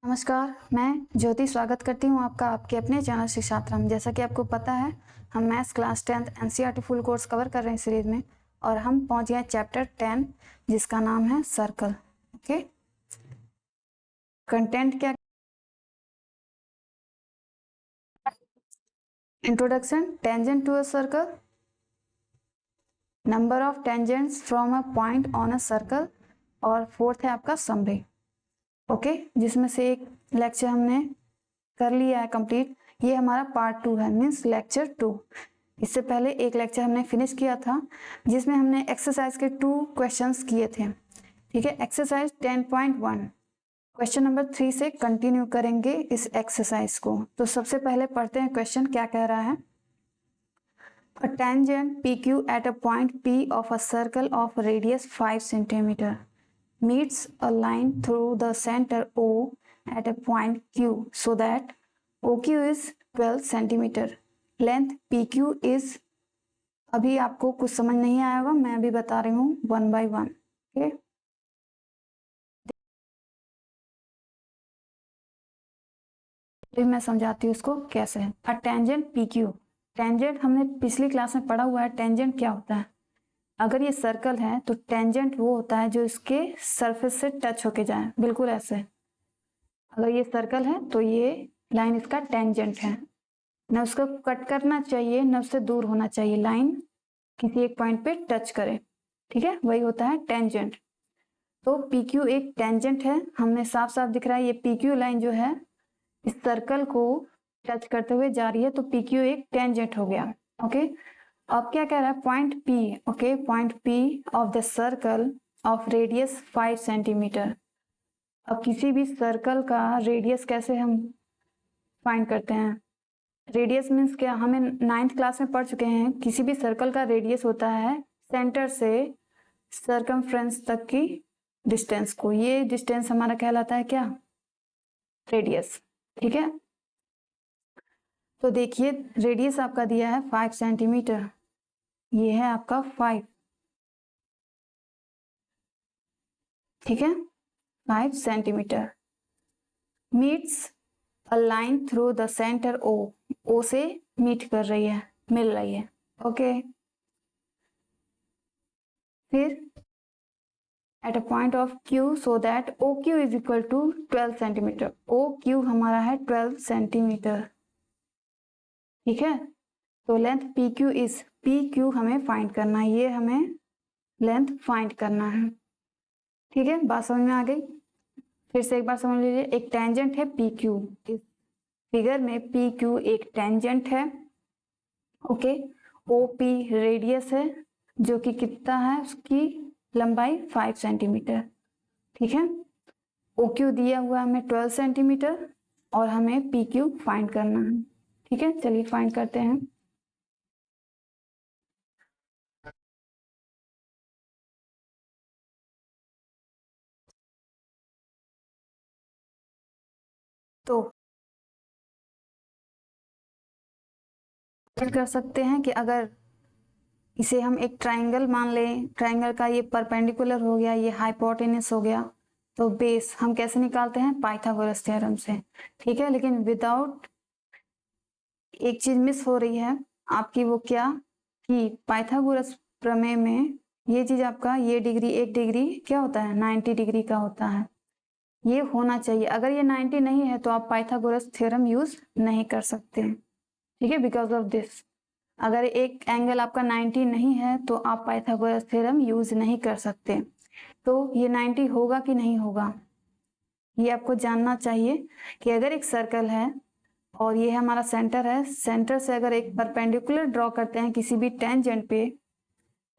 नमस्कार, मैं ज्योति स्वागत करती हूँ आपका आपके अपने चैनल शिक्षात्रम। जैसा कि आपको पता है, हम maths class 10th NCERT full course cover कर रहे हैं सीरीज में, और हम पहुँच गए चैप्टर 10 जिसका नाम है सर्कल। ओके, कंटेंट क्या? Introduction, tangent to a circle, number of tangents from a point on a circle, और फोर्थ है आपका समरी। ओके, जिसमें से एक लेक्चर हमने कर लिया है कंप्लीट। ये हमारा पार्ट 2 है, मीन्स लेक्चर 2। इससे पहले एक लेक्चर हमने फिनिश किया था जिसमें हमने एक्सरसाइज के 2 क्वेश्चंस किए थे। ठीक है, एक्सरसाइज 10.1 क्वेश्चन नंबर 3 से कंटिन्यू करेंगे इस एक्सरसाइज को। तो सबसे पहले पढ़ते हैं क्वेश्चन क्या कह रहा है। A tangent PQ at a point P of a circle of radius 5 cm meets a line through the center O at a point Q so that OQ is 12 cm. Length PQ is, अभी आपको कुछ समझ नहीं आया होगा, मैं अभी बता रही हूँ 1 by 1। ओके, फिर मैं समझाती हूँ उसको कैसे है। अ टेंजेंट PQ, टेंजेंट हमने पिछली क्लास में पढ़ा हुआ है। टेंजेंट क्या होता है? अगर ये सर्कल है तो टेंजेंट वो होता है जो इसके सरफेस से टच होके जाए, बिल्कुल ऐसे। अगर ये सर्कल है तो ये लाइन इसका टेंजेंट है। न उसको कट करना चाहिए न उससे दूर होना चाहिए, लाइन किसी एक पॉइंट पे टच करे। ठीक है, वही होता है टेंजेंट। तो PQ एक टेंजेंट है, हमने साफ साफ दिख रहा है ये PQ लाइन जो है इस सर्कल को टच करते हुए जा रही है, तो PQ एक टेंजेंट हो गया। ओके, अब क्या कह रहा है? Point P, okay, point P of the circle of radius 5 centimetre. अब किसी भी सर्कल का रेडियस कैसे हम फाइंड करते हैं? रेडियस मीन्स क्या, हमें 9th क्लास में पढ़ चुके हैं। किसी भी सर्कल का रेडियस होता है सेंटर से सर्कमफ्रेंस तक की डिस्टेंस को। ये डिस्टेंस हमारा कहलाता है क्या? रेडियस। ठीक है, तो देखिए रेडियस आपका दिया है 5 सेंटीमीटर, ये है आपका 5। ठीक है, 5 centimetre meets a line through the centre O, O से मीट कर रही है, मिल रही है। ओके, फिर at a point of Q so that OQ is equal to 12 centimetre. OQ हमारा है 12 सेंटीमीटर। ठीक है, तो लेंथ PQ इज, PQ हमें फाइंड करना है, ये हमें लेंथ फाइंड करना है। ठीक है, बात समझ में आ गई? फिर से एक बार समझ लीजिए, एक टेंजेंट है PQ, इस फिगर में PQ एक टेंजेंट है। ओके, OP रेडियस है जो कि कितना है, उसकी लंबाई 5 सेंटीमीटर। ठीक है, OQ दिया हुआ हमें 12 सेंटीमीटर और हमें PQ फाइंड करना है। ठीक है, चलिए फाइंड करते हैं। तो कर सकते हैं कि अगर इसे हम एक ट्राइंगल मान लें, ट्राइंगल का ये परपेंडिकुलर हो गया, ये हाइपोटेनस हो गया, तो बेस हम कैसे निकालते हैं? पाइथागोरस थ्योरम से। ठीक है, लेकिन विदाउट एक चीज मिस हो रही है आपकी, वो क्या कि पाइथागोरस प्रमेय में ये चीज आपका, ये डिग्री, एक डिग्री क्या होता है? 90 डिग्री का होता है, ये होना चाहिए। अगर ये 90 नहीं है तो आप पाइथागोरस थ्योरम यूज नहीं कर सकते। ठीक है, बिकॉज ऑफ दिस, अगर एक एंगल आपका 90 नहीं है तो आप पाइथागोरस थ्योरम यूज नहीं कर सकते। तो ये 90 होगा कि नहीं होगा, ये आपको जानना चाहिए कि अगर एक सर्कल है और ये हमारा सेंटर है, सेंटर से अगर एक परपेंडिकुलर ड्रॉ करते हैं किसी भी टेंजेंट पे,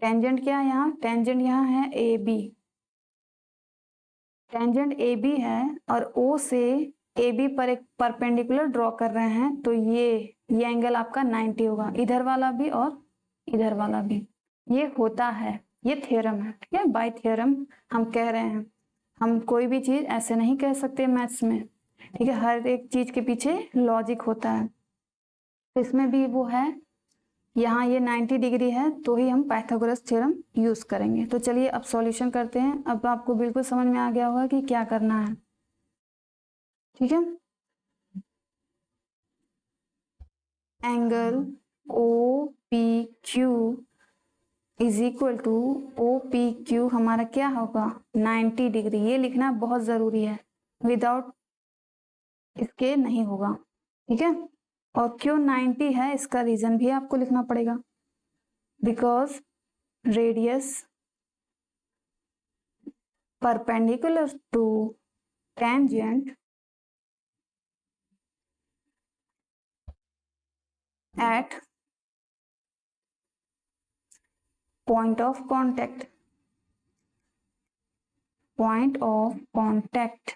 टेंजेंट क्या है यहाँ? टेंजेंट यहाँ है AB, टेंजेंट AB है और O से AB पर एक परपेंडिकुलर ड्रॉ कर रहे हैं, तो ये एंगल आपका 90 होगा, इधर वाला भी और इधर वाला भी। ये होता है, ये थ्योरम है। ठीक है, बाय थ्योरम हम कह रहे हैं, हम कोई भी चीज ऐसे नहीं कह सकते मैथ्स में। ठीक है, हर एक चीज के पीछे लॉजिक होता है, तो इसमें भी वो है। यहाँ ये 90 डिग्री है तो ही हम पाइथागोरस थ्योरम यूज करेंगे। तो चलिए अब सॉल्यूशन करते हैं। अब आपको बिल्कुल समझ में आ गया होगा कि क्या करना है। ठीक है। Angle O P Q is equal to O P Q हमारा क्या होगा 90 डिग्री। ये लिखना बहुत जरूरी है, विदाउट इसके नहीं होगा, ठीक है। और क्यों 90 है इसका रीजन भी आपको लिखना पड़ेगा, because radius perpendicular to tangent at point of contact, point of contact,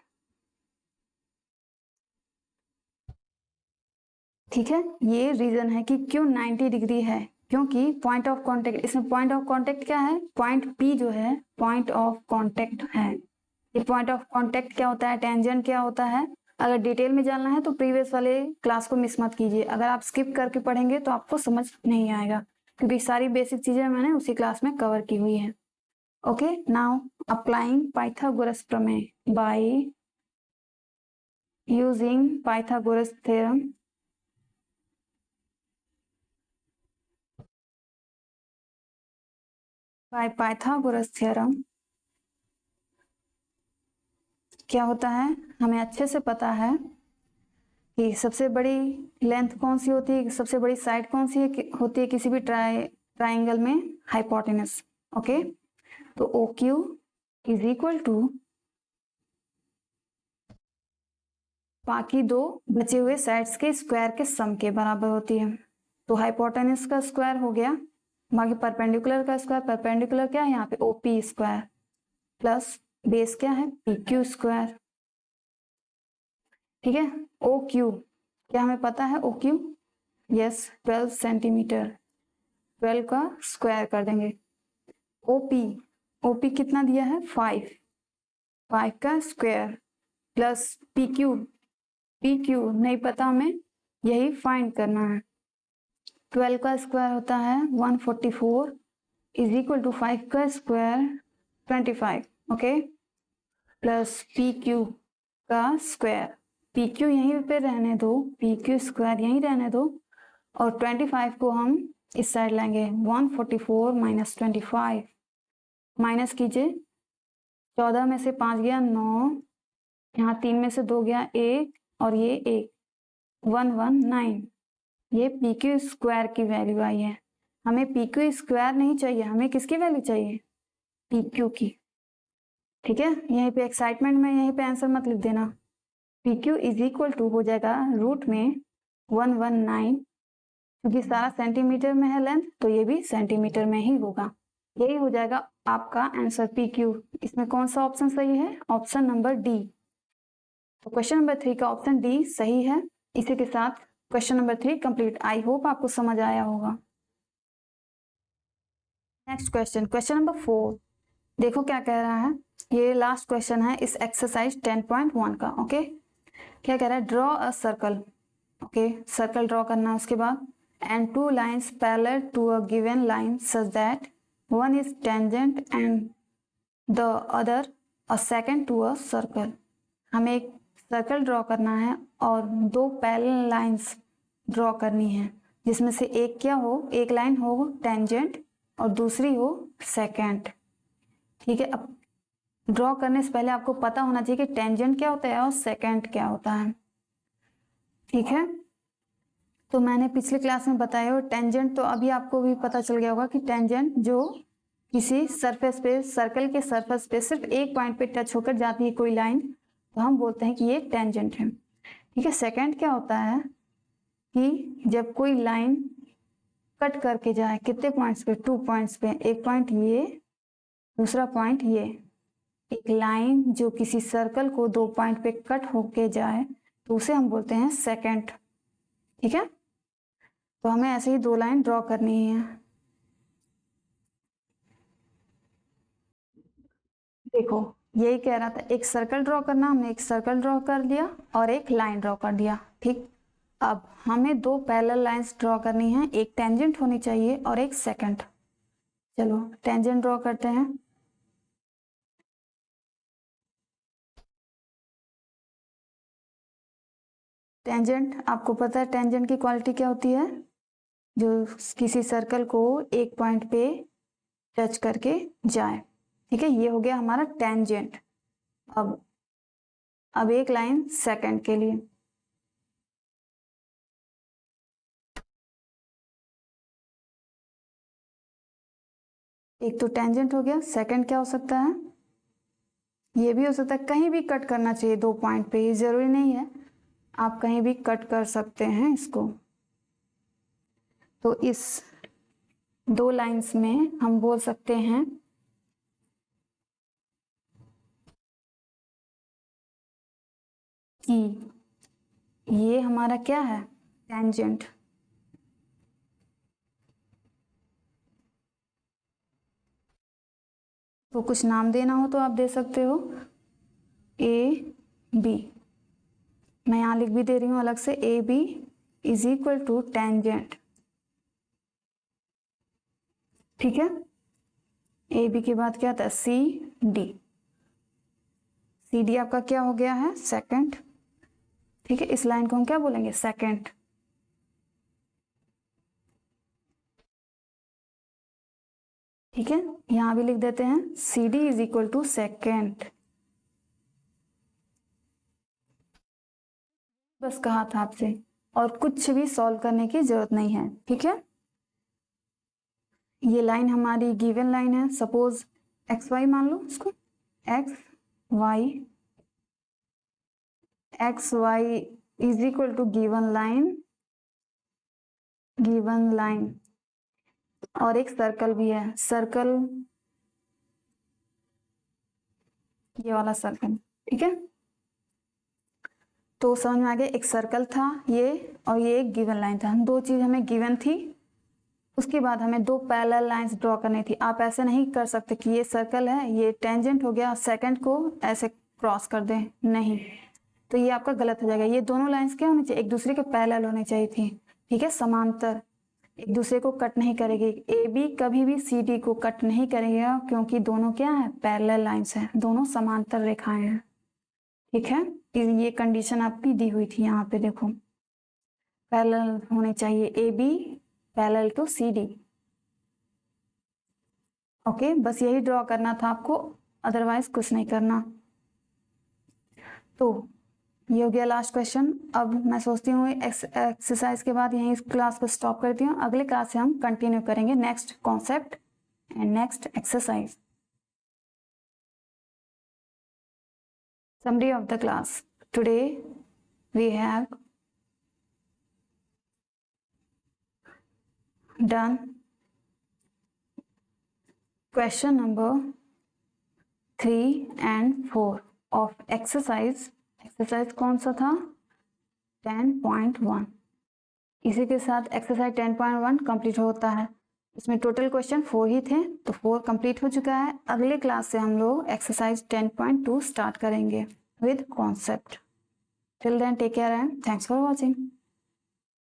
ठीक है। ये रीजन है कि क्यों 90 डिग्री है, क्योंकि पॉइंट ऑफ कांटेक्ट, इसमें पॉइंट ऑफ कांटेक्ट क्या है, पॉइंट पी जो है पॉइंट ऑफ कांटेक्ट है। ये पॉइंट ऑफ कांटेक्ट क्या होता है, टेंजेंट क्या होता है, अगर डिटेल में जानना है तो प्रीवियस वाले क्लास को मिस मत कीजिए। अगर आप स्किप करके पढ़ेंगे तो आपको समझ नहीं आएगा, क्योंकि सारी बेसिक चीजें मैंने उसी क्लास में कवर की हुई है। ओके, नाउ अप्लाइंग पाइथागोरस प्रमेय by using Pythagoras theorem, by Pythagoras theorem क्या होता है, हमें अच्छे से पता है कि सबसे बड़ी लेंथ कौन सी होती है, सबसे बड़ी साइड कौन सी होती है किसी भी ट्राइंगल में, हाइपोटेनस। ओके, तो O Q is equal to बाकी दो बचे हुए साइड्स के स्क्वायर के सम के बराबर होती है। तो हाइपोटेनस का स्क्वायर हो गया, बाकी परपेंडिकुलर का स्क्वायर, परपेंडिकुलर क्या है यहाँ पे ओपी स्क्वायर, प्लस बेस क्या है पी क्यू स्क्वायर, ठीक है। ओ क्यू क्या हमें पता है, ओ क्यू यस 12 सेंटीमीटर, 12 का स्क्वायर कर देंगे। ओपी, ओपी कितना दिया है 5, 5 का square plus P Q, P Q नहीं पता हमें, यही फाइंड करना है। 12 का स्क्वायर होता है 144 इज इक्वल टू 5 का square 25, okay, plus P Q का स्क्वायर, पी क्यू यहीं पे रहने दो, पी क्यू स्क्वायर यहीं रहने दो, और 25 को हम इस साइड लाएंगे, 144 माइनस 25, माइनस कीजिए, 14 में से 5 गया 9, यहाँ 3 में से 2 गया 1, और ये 1, 119, ये पी क्यू स्क्वायर की वैल्यू आई है। हमें पी क्यू स्क्वायर नहीं चाहिए, हमें किसकी वैल्यू चाहिए, पी क्यू की, ठीक है। यहीं पे एक्साइटमेंट में यहीं पे आंसर मत लिख देना, P Q is equal to हो जाएगा रूट में 119, क्योंकि सारा सेंटीमीटर में है लेंथ तो ये भी सेंटीमीटर में ही होगा, यही हो जाएगा आपका आंसर पी क्यू। इसमें कौन सा ऑप्शन सही है, ऑप्शन नंबर डी। तो क्वेश्चन नंबर 3 का ऑप्शन डी सही है। इसी के साथ question number 3 complete. I hope आपको समझ आया होगा। नेक्स्ट क्वेश्चन, क्वेश्चन नंबर 4, देखो क्या कह रहा है, ये लास्ट क्वेश्चन है इस एक्सरसाइज 10.1 का। ओके, क्या कह रहा है, draw a circle, okay, circle draw करना है, उसके बाद and two lines parallel to a given line such that one is tangent and the other a secant to a circle. हमें एक सर्कल ड्रॉ करना है और दो पैरेलल लाइंस ड्रॉ करनी है, जिसमें से एक क्या हो, एक लाइन हो टेंजेंट और दूसरी हो सेकंड, ठीक है। अब ड्रॉ करने से पहले आपको पता होना चाहिए कि टेंजेंट क्या होता है और सेकंड क्या होता है, ठीक है। तो मैंने पिछली क्लास में बताया, और टेंजेंट तो अभी आपको भी पता चल गया होगा कि टेंजेंट जो किसी सरफेस पे, सर्कल के सरफेस पे सिर्फ एक पॉइंट पे टच होकर जाती है कोई लाइन, तो हम बोलते हैं कि ये टेंजेंट है, ठीक है। सेकंड क्या होता है कि जब कोई लाइन कट करके जाए कितने पॉइंट्स पे, 2 पॉइंट्स पे, एक पॉइंट ये, दूसरा पॉइंट ये, एक लाइन जो किसी सर्कल को 2 पॉइंट पे कट होके जाए तो उसे हम बोलते हैं सेकंड, ठीक है। तो हमें ऐसे ही 2 लाइन ड्रॉ करनी है। देखो यही कह रहा था, एक सर्कल ड्रॉ करना, हमने एक सर्कल ड्रॉ कर लिया और एक लाइन ड्रॉ कर दिया, ठीक। अब हमें 2 पैरेलल लाइंस ड्रॉ करनी है, एक टेंजेंट होनी चाहिए और एक सेकंड। चलो टेंजेंट ड्रॉ करते हैं। टेंजेंट, आपको पता है टेंजेंट की क्वालिटी क्या होती है, जो किसी सर्कल को एक पॉइंट पे टच करके जाए। ठीक है, ये हो गया हमारा टेंजेंट। अब एक लाइन सेकंड के लिए, एक तो टेंजेंट हो गया, सेकंड क्या हो सकता है, ये भी हो सकता है कहीं भी कट करना चाहिए 2 पॉइंट पे, ये जरूरी नहीं है, आप कहीं भी कट कर सकते हैं इसको। तो इस 2 लाइंस में हम बोल सकते हैं कि ये हमारा क्या है, टेंजेंट। तो कुछ नाम देना हो तो आप दे सकते हो, ए बी, मैं यहां लिख भी दे रही हूं अलग से, A B is equal to tangent. ठीक है, ए बी के बाद क्या था, सी डी, सी डी आपका क्या हो गया है, सेकंड। ठीक है, इस लाइन को हम क्या बोलेंगे, सेकंड। ठीक है, यहां भी लिख देते हैं C D is equal to secant. बस कहा था आपसे, और कुछ भी सॉल्व करने की जरूरत नहीं है। ठीक है, ये लाइन हमारी गिवन लाइन है, सपोज एक्स वाई मान लो इसको, X Y is equal to given line, और एक सर्कल भी है, सर्कल, ये वाला सर्कल। ठीक है, तो समझ में आ गया, एक सर्कल था ये, और ये एक गिवन लाइन था, 2 चीज हमें गिवन थी। उसके बाद हमें 2 पैरेलल लाइंस ड्रॉ करनी थी। आप ऐसे नहीं कर सकते कि ये सर्कल है, ये टेंजेंट हो गया, सेकंड को ऐसे क्रॉस कर दें, नहीं, तो ये आपका गलत हो जाएगा। ये दोनों लाइंस क्या होनी चाहिए, एक दूसरे के पैरेलल होनी चाहिए थी। ठीक है, समांतर, एक दूसरे को कट नहीं करेगी। ए बी कभी भी सी डी को कट नहीं करेगा, क्योंकि दोनों क्या है, पैरेलल लाइंस हैं, दोनों समांतर रेखाएं हैं। ठीक है, ये कंडीशन आपकी दी हुई थी, यहाँ पे देखो, पैरेलल होने चाहिए A B parallel to C D. Okay, बस यही ड्रॉ करना था आपको, अदरवाइज कुछ नहीं करना। तो ये हो गया लास्ट क्वेश्चन। अब मैं सोचती हूँ एक्सरसाइज के बाद यहीं इस क्लास को स्टॉप करती हूँ, अगले क्लास से हम कंटिन्यू करेंगे next concept and next exercise. Summary of the class. Today we have done question number 3 and 4 of exercise कौन सा था, 10.1। इसी के साथ एक्सरसाइज 10.1 कंप्लीट होता है। इसमें टोटल क्वेश्चन 4 ही थे, तो 4 कंप्लीट हो चुका है। अगले क्लास से हम लोग एक्सरसाइज 10.2 स्टार्ट करेंगे with concept. Till then, take care and thanks for watching.